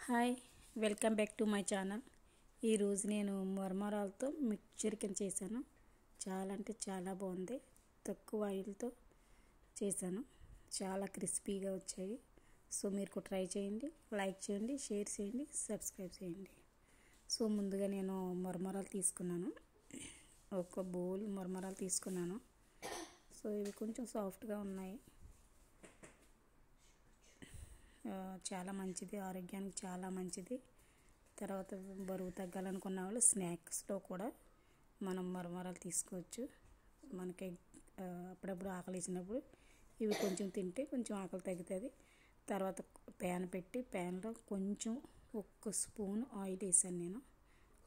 Hi, welcome back to my channel. ఈరోజు నేను మరమరాలతో mixture కింద చేశాను. చాలా అంటే చాలా బాగుంది. తక్కువ ఆయిల్తో చేశాను. చాలా క్రిస్పీగా వచ్చాయి. సో మీరు కూడా ట్రై చేయండి, లైక్ చేయండి, షేర్ చేయండి, సబ్స్క్రైబ్ చేయండి. సో ముందుగా నేను మరమరాలు తీసుకున్నాను. ఒక బౌల్ మరమరాలు తీసుకున్నాను. సో ఇవి కొంచెం సాఫ్ట్గా ఉన్నాయి. చాలా మంచిది, ఆరోగ్యానికి చాలా మంచిది. తర్వాత బరువు తగ్గాలనుకున్న వాళ్ళు స్నాక్స్లో కూడా మనం మరమరాలు తీసుకోవచ్చు. మనకి అప్పుడప్పుడు ఆకలి వేసినప్పుడు ఇవి కొంచెం తింటే కొంచెం ఆకలి తగ్గుతుంది. తర్వాత ప్యాన్ పెట్టి ప్యాన్లో కొంచెం ఒక్క స్పూన్ ఆయిల్ వేసాను. నేను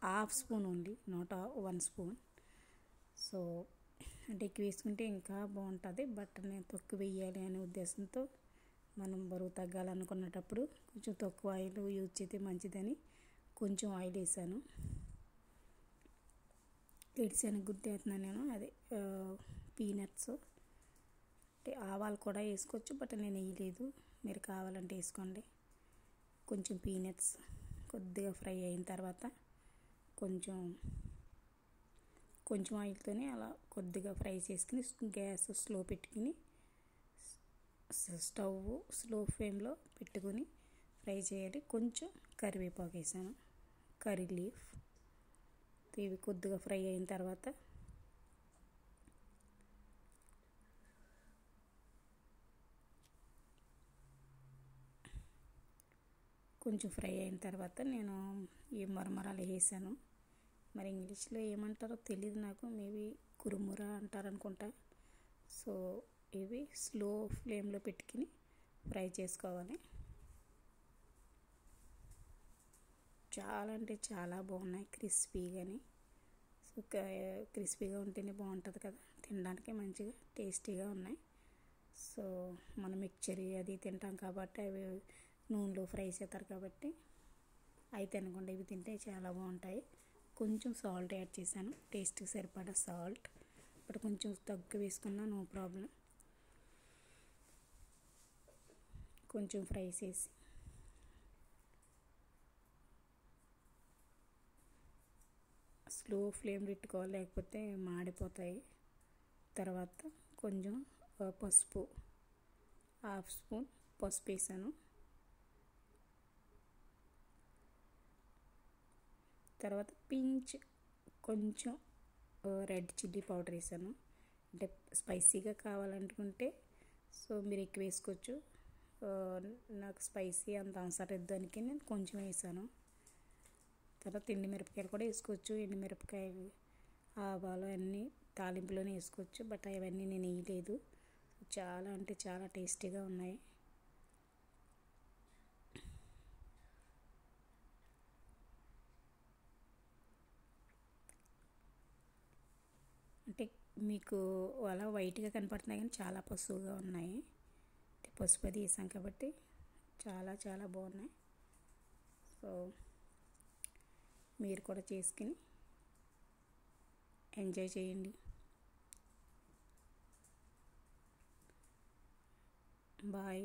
half spoon only, not 1 spoon. So అంటే ఎక్కువ వేసుకుంటే ఇంకా బాగుంటుంది, బట్ నేను తక్కువ వేయాలి అనే ఉద్దేశంతో మనం బరువు తగ్గాలనుకున్నప్పుడు కొంచెం తక్కువ ఆయిల్ యూజ్ చేస్తే మంచిదని కొంచెం ఆయిల్ వేసాను. వేరుశనగగుడ్డు వేస్తున్నాను నేను, అదే పీనట్స్. అంటే ఆవాలు కూడా వేసుకోవచ్చు, బట్ నేను వేయలేదు. మీరు కావాలంటే వేసుకోండి. కొంచెం పీనట్స్ కొద్దిగా ఫ్రై అయిన తర్వాత కొంచెం ఆయిల్తోనే అలా కొద్దిగా ఫ్రై చేసుకుని గ్యాస్ స్లో పెట్టుకుని స్టవ్ స్లో ఫ్లేమ్లో పెట్టుకొని ఫ్రై చేయాలి. కొంచెం కరివేపాకు వేసాను, కర్రీ లీఫ్. ఇవి కొద్దిగా ఫ్రై అయిన తర్వాత నేను ఈ మరమరాలు వేసాను. మరి ఇంగ్లీష్లో ఏమంటారో తెలియదు నాకు, మేబీ కురుముర అంటారనుకుంటా. సో ఇవి స్లో ఫ్లేమ్లో పెట్టుకుని ఫ్రై చేసుకోవాలి. చాలా అంటే చాలా బాగున్నాయి, క్రిస్పీగాని. సో క్రిస్పీగా ఉంటేనే బాగుంటుంది కదా, తినడానికి మంచిగా టేస్టీగా ఉన్నాయి. సో మనం మిక్చర్ అది తింటాం కాబట్టి అవి నూనెలో ఫ్రై చేస్తారు కాబట్టి అవి తినకుండా ఇవి తింటే చాలా బాగుంటాయి. కొంచెం సాల్ట్ యాడ్ చేశాను, టేస్ట్కి సరిపడా సాల్ట్. బట్ కొంచెం తక్కువ వేసుకున్నా నో ప్రాబ్లం. కొంచెం ఫ్రై చేసి స్లో ఫ్లేమ్ పెట్టుకోవాలి, లేకపోతే మాడిపోతాయి. తర్వాత కొంచెం పసుపు, హాఫ్ స్పూన్ పసుపు వేసాను. తర్వాత కొంచెం రెడ్ చిల్లీ పౌడర్ వేసాను. అంటే స్పైసీగా కావాలనుకుంటే సో మీరు ఎక్కువ వేసుకోవచ్చు. నాకు స్పైసీ అంత అవసరం దానికి నేను కొంచెం వేసాను. తర్వాత ఎండుమిరపకాయలు కూడా వేసుకోవచ్చు. ఎండుమిరపకాయలు, ఆవాలు అన్నీ తాలింపులోనే వేసుకోవచ్చు, బట్ అవన్నీ నేను వేయలేదు. చాలా అంటే చాలా టేస్టీగా ఉన్నాయి. అంటే మీకు అలా వైట్గా కనపడుతున్నాయి కానీ చాలా పసుపుగా ఉన్నాయి. పసుపు అది వేసాం కాబట్టి చాలా చాలా బాగున్నాయి. సో మీరు కూడా చేసుకుని ఎంజాయ్ చేయండి. బాయ్.